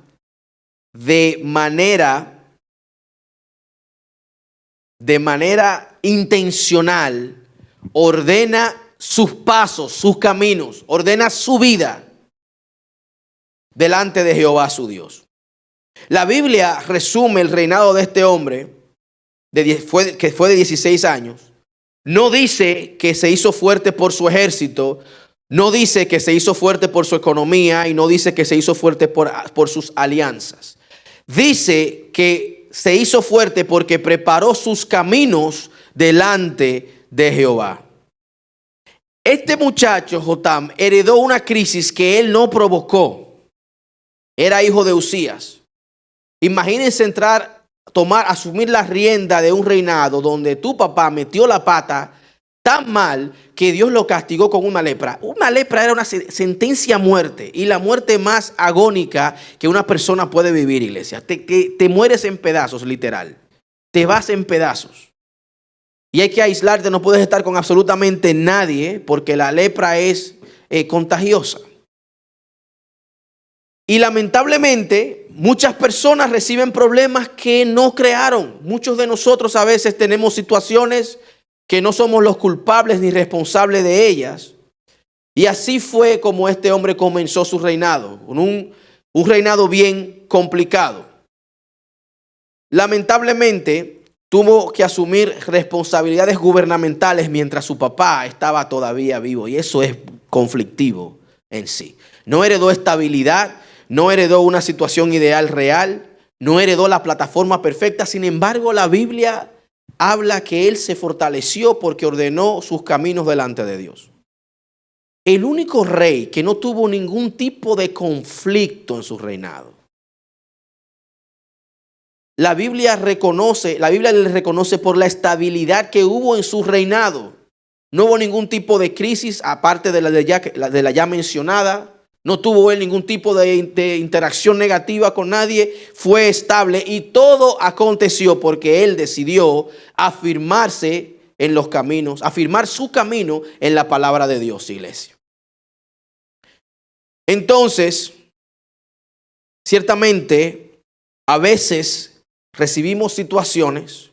de manera intencional, ordena sus pasos, sus caminos, ordena su vida delante de Jehová su Dios. La Biblia resume el reinado de este hombre, que fue de 16 años. No dice que se hizo fuerte por su ejército, no dice que se hizo fuerte por su economía y no dice que se hizo fuerte por sus alianzas. Dice que se hizo fuerte porque preparó sus caminos delante de Jehová. Este muchacho, Jotam, heredó una crisis que él no provocó. Era hijo de Uzías. Imagínense asumir la rienda de un reinado donde tu papá metió la pata tan mal que Dios lo castigó con una lepra. Una lepra era una sentencia a muerte, y la muerte más agónica que una persona puede vivir, iglesia. Te mueres en pedazos, literal. Te vas en pedazos. Y hay que aislarte, no puedes estar con absolutamente nadie porque la lepra es contagiosa. Y lamentablemente muchas personas reciben problemas que no crearon. Muchos de nosotros a veces tenemos situaciones que no somos los culpables ni responsables de ellas. Y así fue como este hombre comenzó su reinado, un reinado bien complicado. Lamentablemente tuvo que asumir responsabilidades gubernamentales mientras su papá estaba todavía vivo, y eso es conflictivo en sí. No heredó estabilidad, no heredó una situación ideal real, no heredó la plataforma perfecta. Sin embargo, la Biblia habla que él se fortaleció porque ordenó sus caminos delante de Dios. El único rey que no tuvo ningún tipo de conflicto en su reinado la Biblia le reconoce por la estabilidad que hubo en su reinado. No hubo ningún tipo de crisis aparte de la ya mencionada. No tuvo él ningún tipo de interacción negativa con nadie. Fue estable y todo aconteció porque él decidió afirmarse en los caminos, afirmar su camino en la palabra de Dios, iglesia. Entonces, ciertamente, a veces recibimos situaciones,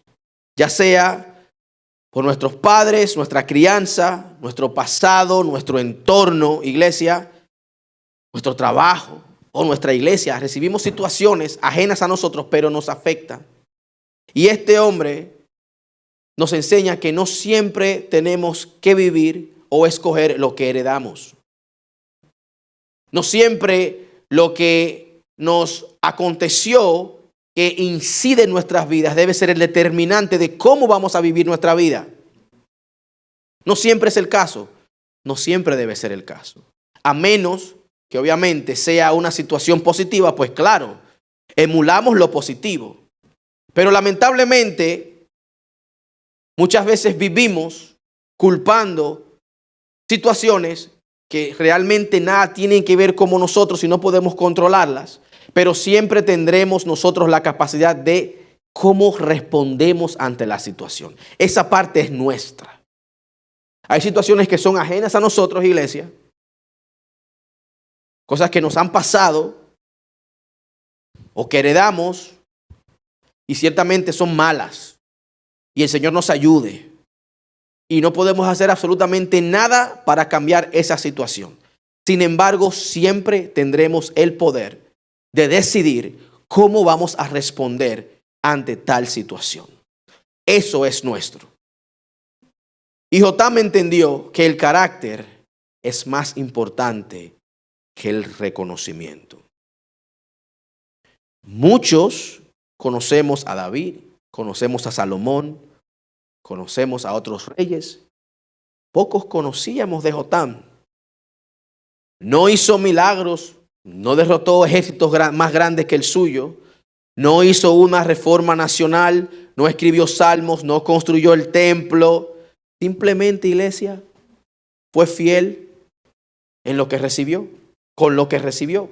ya sea por nuestros padres, nuestra crianza, nuestro pasado, nuestro entorno, iglesia, nuestro trabajo o nuestra iglesia. Recibimos situaciones ajenas a nosotros, pero nos afectan. Y este hombre nos enseña que no siempre tenemos que vivir o escoger lo que heredamos. No siempre lo que nos aconteció que incide en nuestras vidas debe ser el determinante de cómo vamos a vivir nuestra vida. No siempre es el caso. No siempre debe ser el caso. A menos que obviamente sea una situación positiva, pues claro, emulamos lo positivo. Pero lamentablemente, muchas veces vivimos culpando situaciones que realmente nada tienen que ver con nosotros y no podemos controlarlas, pero siempre tendremos nosotros la capacidad de cómo respondemos ante la situación. Esa parte es nuestra. Hay situaciones que son ajenas a nosotros, iglesia, cosas que nos han pasado o que heredamos y ciertamente son malas y el Señor nos ayude. Y no podemos hacer absolutamente nada para cambiar esa situación. Sin embargo, siempre tendremos el poder de decidir cómo vamos a responder ante tal situación. Eso es nuestro. Y Jotam entendió que el carácter es más importante que el reconocimiento. Muchos conocemos a David, conocemos a Salomón, conocemos a otros reyes. Pocos conocíamos de Jotam. No hizo milagros, no derrotó ejércitos más grandes que el suyo, no hizo una reforma nacional, no escribió salmos, no construyó el templo. Simplemente, iglesia, fue fiel en lo que recibió, con lo que recibió.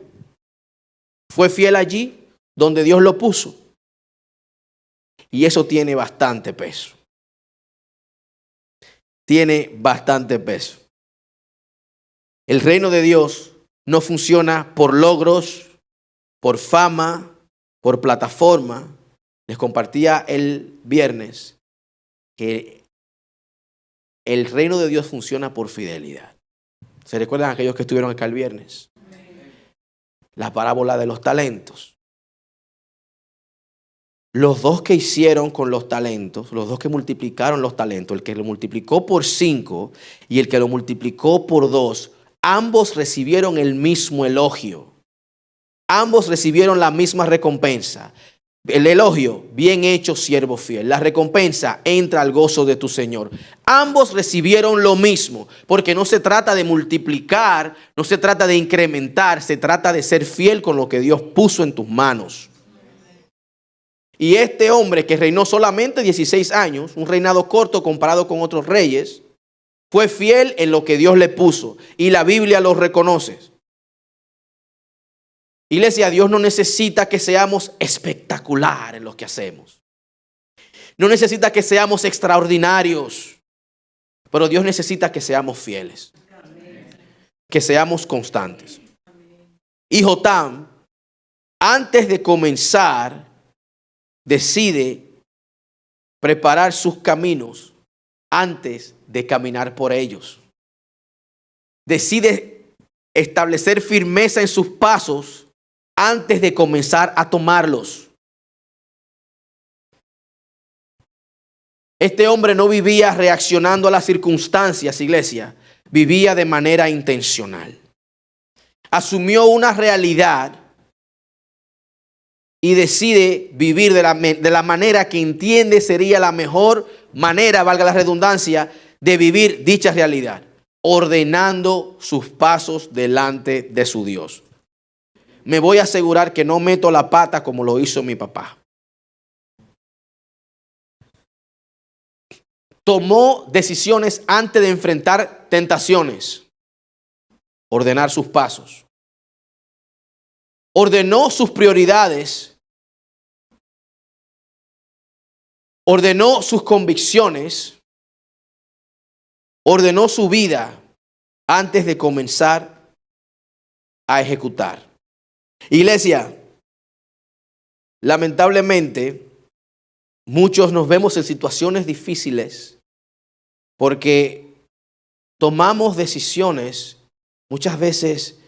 Fue fiel allí donde Dios lo puso. Y eso tiene bastante peso. Tiene bastante peso. El reino de Dios no funciona por logros, por fama, por plataforma. Les compartía el viernes que el reino de Dios funciona por fidelidad. ¿Se recuerdan aquellos que estuvieron acá el viernes? La parábola de los talentos. Los dos que hicieron con los talentos, los dos que multiplicaron los talentos, el que lo multiplicó por 5 y el que lo multiplicó por 2, ambos recibieron el mismo elogio. Ambos recibieron la misma recompensa. El elogio, bien hecho, siervo fiel. La recompensa, entra al gozo de tu Señor. Ambos recibieron lo mismo, porque no se trata de multiplicar, no se trata de incrementar, se trata de ser fiel con lo que Dios puso en tus manos. Y este hombre que reinó solamente 16 años, un reinado corto comparado con otros reyes, fue fiel en lo que Dios le puso y la Biblia lo reconoce. Iglesia, Dios no necesita que seamos espectaculares en lo que hacemos. No necesita que seamos extraordinarios, pero Dios necesita que seamos fieles, que seamos constantes. Y Jotam, antes de comenzar, decide preparar sus caminos antes de caminar por ellos. Decide establecer firmeza en sus pasos antes de comenzar a tomarlos. Este hombre no vivía reaccionando a las circunstancias, iglesia. Vivía de manera intencional. Asumió una realidad y decide vivir de la manera que entiende sería la mejor manera, valga la redundancia, de vivir dicha realidad, ordenando sus pasos delante de su Dios. Me voy a asegurar que no meto la pata como lo hizo mi papá. tomó decisiones antes de enfrentar tentaciones. Ordenar sus pasos. Ordenó sus prioridades. Ordenó sus convicciones. Ordenó su vida antes de comenzar a ejecutar. Iglesia, lamentablemente, muchos nos vemos en situaciones difíciles porque tomamos decisiones muchas veces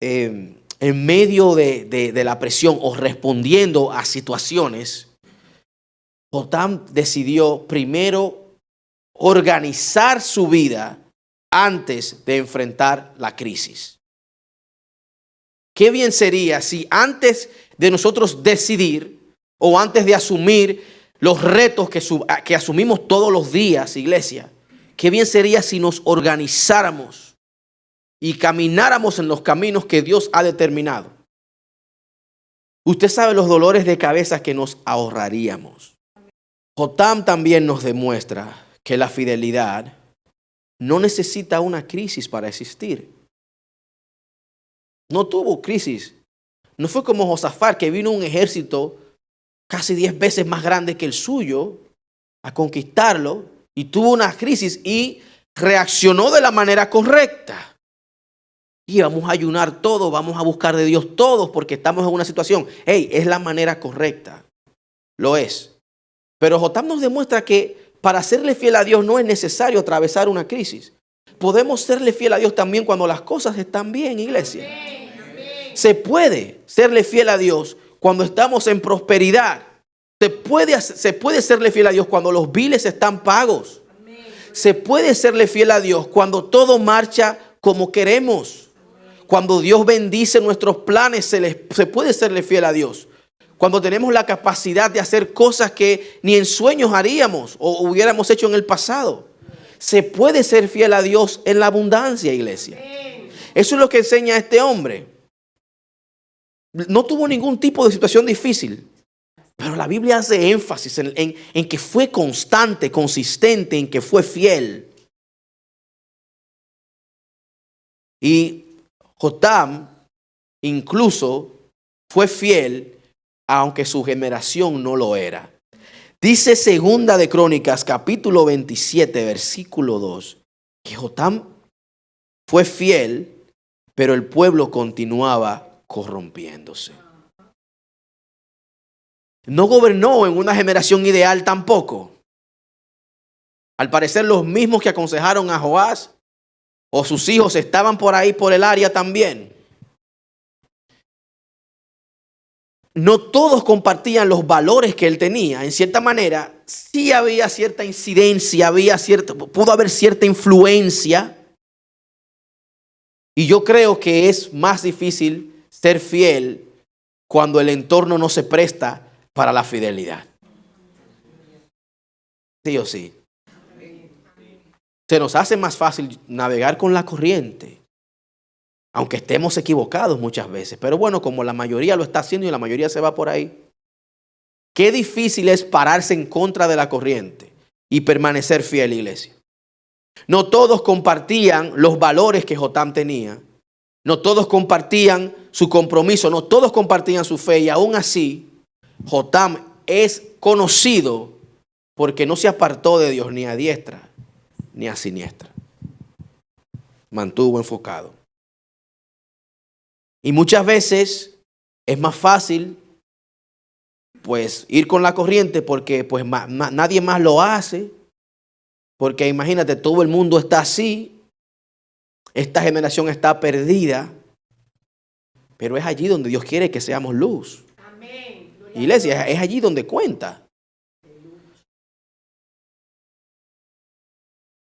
en medio de la presión o respondiendo a situaciones. Jotam decidió primero organizar su vida antes de enfrentar la crisis. Qué bien sería si antes de nosotros decidir o antes de asumir los retos que asumimos todos los días, iglesia, qué bien sería si nos organizáramos y camináramos en los caminos que Dios ha determinado. Usted sabe los dolores de cabeza que nos ahorraríamos. Jotam también nos demuestra que la fidelidad no necesita una crisis para existir. No tuvo crisis. No fue como Josafat, que vino un ejército casi 10 veces más grande que el suyo a conquistarlo y tuvo una crisis y reaccionó de la manera correcta. Y vamos a ayunar todos, vamos a buscar de Dios todos porque estamos en una situación. Hey, es la manera correcta. Lo es. Pero Jotam nos demuestra que para serle fiel a Dios no es necesario atravesar una crisis. Podemos serle fiel a Dios también cuando las cosas están bien, iglesia. Se puede serle fiel a Dios cuando estamos en prosperidad. Se puede serle fiel a Dios cuando los biles están pagos. Se puede serle fiel a Dios cuando todo marcha como queremos. Cuando Dios bendice nuestros planes, se puede serle fiel a Dios. Cuando tenemos la capacidad de hacer cosas que ni en sueños haríamos o hubiéramos hecho en el pasado. Se puede ser fiel a Dios en la abundancia, iglesia. Eso es lo que enseña este hombre. No tuvo ningún tipo de situación difícil, pero la Biblia hace énfasis en que fue constante, consistente, en que fue fiel. Y Jotam incluso fue fiel aunque su generación no lo era. Dice Segunda de Crónicas, capítulo 27, versículo 2, que Jotam fue fiel, pero el pueblo continuaba corrompiéndose. No gobernó en una generación ideal tampoco. Al parecer los mismos que aconsejaron a Joás o sus hijos estaban por ahí por el área también. No todos compartían los valores que él tenía. En cierta manera, sí había cierta incidencia, pudo haber cierta influencia. Y yo creo que es más difícil ser fiel cuando el entorno no se presta para la fidelidad. Sí o sí. Se nos hace más fácil navegar con la corriente, aunque estemos equivocados muchas veces. Pero bueno, como la mayoría lo está haciendo y la mayoría se va por ahí. Qué difícil es pararse en contra de la corriente y permanecer fiel, iglesia. No todos compartían los valores que Jotam tenía. No todos compartían su compromiso. No todos compartían su fe. Y aún así, Jotam es conocido porque no se apartó de Dios ni a diestra ni a siniestra. Mantuvo enfocado. Y muchas veces es más fácil pues ir con la corriente porque pues nadie más lo hace. Porque imagínate, todo el mundo está así. Esta generación está perdida. Pero es allí donde Dios quiere que seamos luz. Amén. Iglesia, es allí donde cuenta.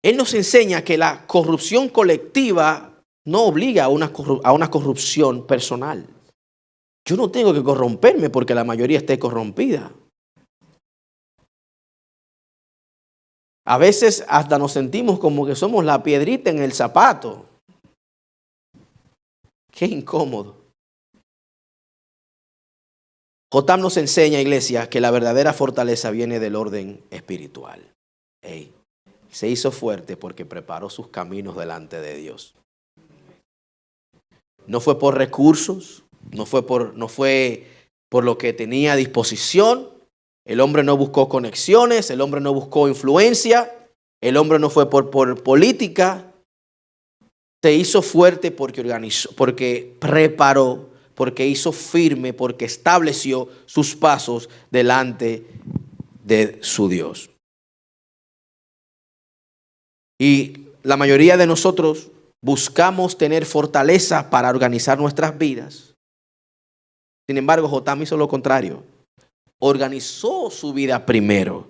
Él nos enseña que la corrupción colectiva no obliga a una corrupción personal. Yo no tengo que corromperme porque la mayoría esté corrompida. A veces hasta nos sentimos como que somos la piedrita en el zapato. Qué incómodo. Jotam nos enseña, iglesia, que la verdadera fortaleza viene del orden espiritual. Hey, Se hizo fuerte porque preparó sus caminos delante de Dios. No fue por recursos, no fue por lo que tenía a disposición. El hombre no buscó conexiones, el hombre no buscó influencia, el hombre no fue por política. Se hizo fuerte porque organizó, porque preparó, porque hizo firme, porque estableció sus pasos delante de su Dios. Y la mayoría de nosotros buscamos tener fortaleza para organizar nuestras vidas. Sin embargo, Jotam hizo lo contrario. Organizó su vida primero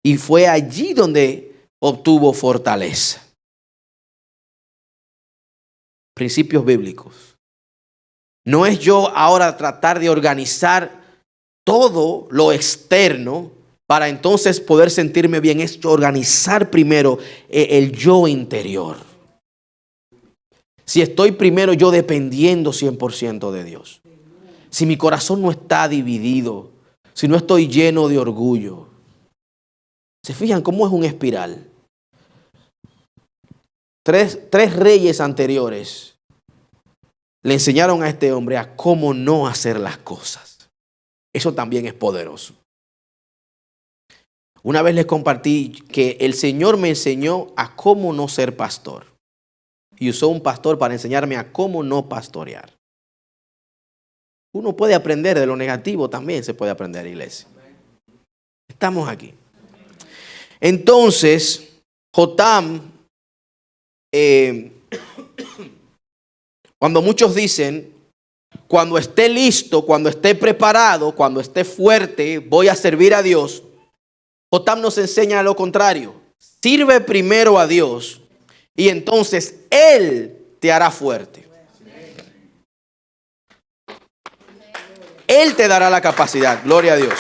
y fue allí donde obtuvo fortaleza. Principios bíblicos. No es yo ahora tratar de organizar todo lo externo para entonces poder sentirme bien. Es yo organizar primero el yo interior. Si estoy primero yo dependiendo 100% de Dios. Si mi corazón no está dividido, si no estoy lleno de orgullo. ¿Se fijan cómo es un espiral? Tres reyes anteriores le enseñaron a este hombre a cómo no hacer las cosas. Eso también es poderoso. Una vez les compartí que el Señor me enseñó a cómo no ser pastor. Y usó un pastor para enseñarme a cómo no pastorear. Uno puede aprender de lo negativo, también se puede aprender, iglesia. Estamos aquí. Entonces, Jotam, cuando muchos dicen, cuando esté listo, cuando esté preparado, cuando esté fuerte, voy a servir a Dios, Jotam nos enseña lo contrario. Sirve primero a Dios y entonces Él te hará fuerte. Él te dará la capacidad. Gloria a Dios.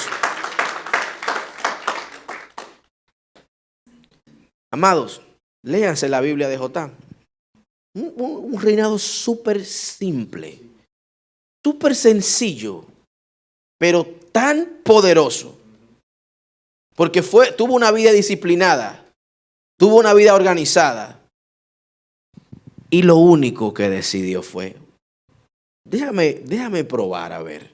Amados, léanse la Biblia de Jotam. Un reinado súper simple, súper sencillo, pero tan poderoso. Porque tuvo una vida disciplinada, tuvo una vida organizada. Y lo único que decidió fue, déjame probar a ver.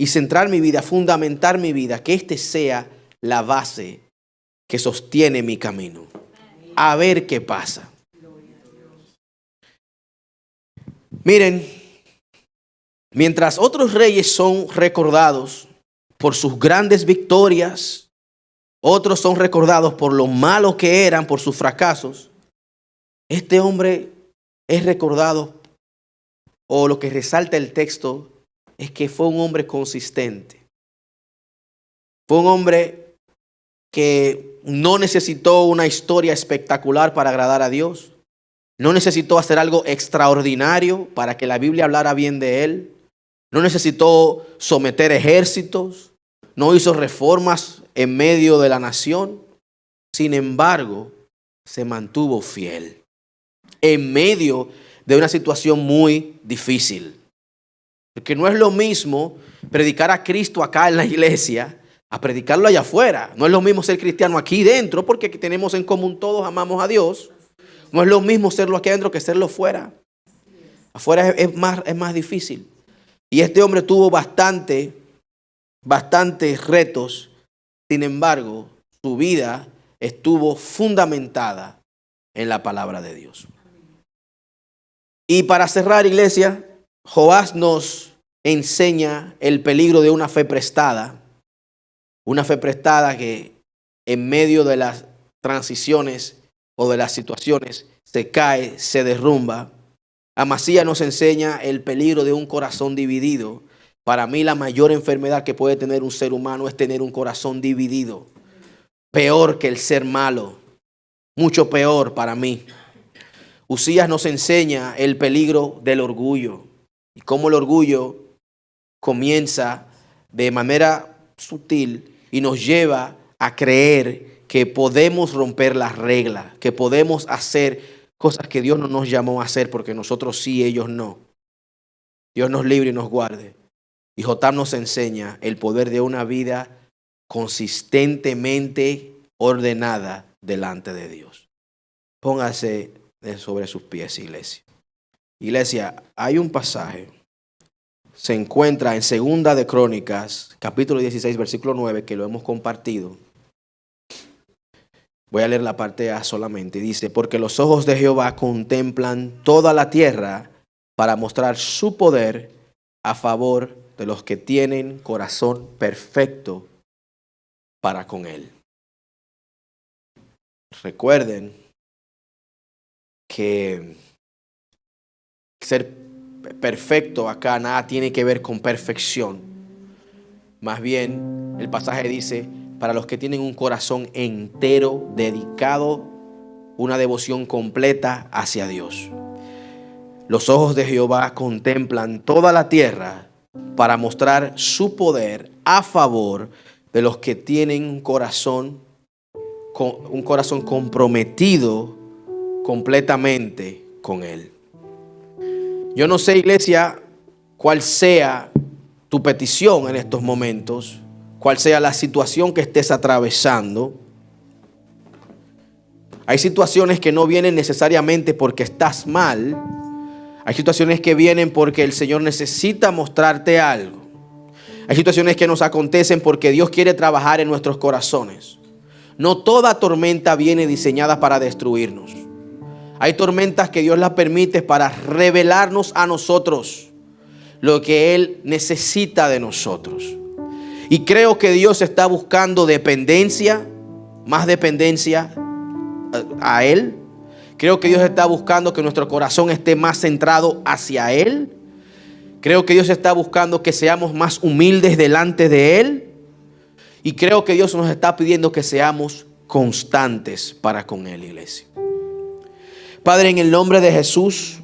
Y centrar mi vida, fundamentar mi vida, que este sea la base que sostiene mi camino. A ver qué pasa. Miren, mientras otros reyes son recordados por sus grandes victorias, otros son recordados por lo malos que eran, por sus fracasos, este hombre es recordado, o lo que resalta el texto, es que fue un hombre consistente. Fue un hombre que no necesitó una historia espectacular para agradar a Dios. No necesitó hacer algo extraordinario para que la Biblia hablara bien de él. No necesitó someter ejércitos. No hizo reformas en medio de la nación. Sin embargo, se mantuvo fiel en medio de una situación muy difícil. Porque no es lo mismo predicar a Cristo acá en la iglesia a predicarlo allá afuera. No es lo mismo ser cristiano aquí dentro, porque aquí tenemos en común todos, amamos a Dios. No es lo mismo serlo aquí adentro que serlo fuera. Afuera es más difícil. Y este hombre tuvo bastantes retos. Sin embargo, su vida estuvo fundamentada en la palabra de Dios. Y para cerrar, iglesia, Joás nos enseña el peligro de una fe prestada. Una fe prestada que en medio de las transiciones o de las situaciones se cae, se derrumba. Amasías nos enseña el peligro de un corazón dividido. Para mí la mayor enfermedad que puede tener un ser humano es tener un corazón dividido. Peor que el ser malo. Mucho peor para mí. Usías nos enseña el peligro del orgullo. Y cómo el orgullo comienza de manera sutil y nos lleva a creer que podemos romper las reglas, que podemos hacer cosas que Dios no nos llamó a hacer, porque nosotros sí, ellos no. Dios nos libre y nos guarde. Y Jotam nos enseña el poder de una vida consistentemente ordenada delante de Dios. Póngase sobre sus pies, iglesia. Iglesia, hay un pasaje, se encuentra en Segunda de Crónicas, capítulo 16, versículo 9, que lo hemos compartido. Voy a leer la parte A solamente. Dice, porque los ojos de Jehová contemplan toda la tierra para mostrar su poder a favor de los que tienen corazón perfecto para con él. Recuerden que ser perfecto acá nada tiene que ver con perfección. Más bien, el pasaje dice, para los que tienen un corazón entero, dedicado, una devoción completa hacia Dios. Los ojos de Jehová contemplan toda la tierra para mostrar su poder a favor de los que tienen un corazón comprometido completamente con Él. Yo no sé, iglesia, cuál sea tu petición en estos momentos, cuál sea la situación que estés atravesando. Hay situaciones que no vienen necesariamente porque estás mal. Hay situaciones que vienen porque el Señor necesita mostrarte algo. Hay situaciones que nos acontecen porque Dios quiere trabajar en nuestros corazones. No toda tormenta viene diseñada para destruirnos. Hay tormentas que Dios las permite para revelarnos a nosotros lo que Él necesita de nosotros. Y creo que Dios está buscando dependencia, más dependencia a Él. Creo que Dios está buscando que nuestro corazón esté más centrado hacia Él. Creo que Dios está buscando que seamos más humildes delante de Él. Y creo que Dios nos está pidiendo que seamos constantes para con Él, iglesia. Padre, en el nombre de Jesús,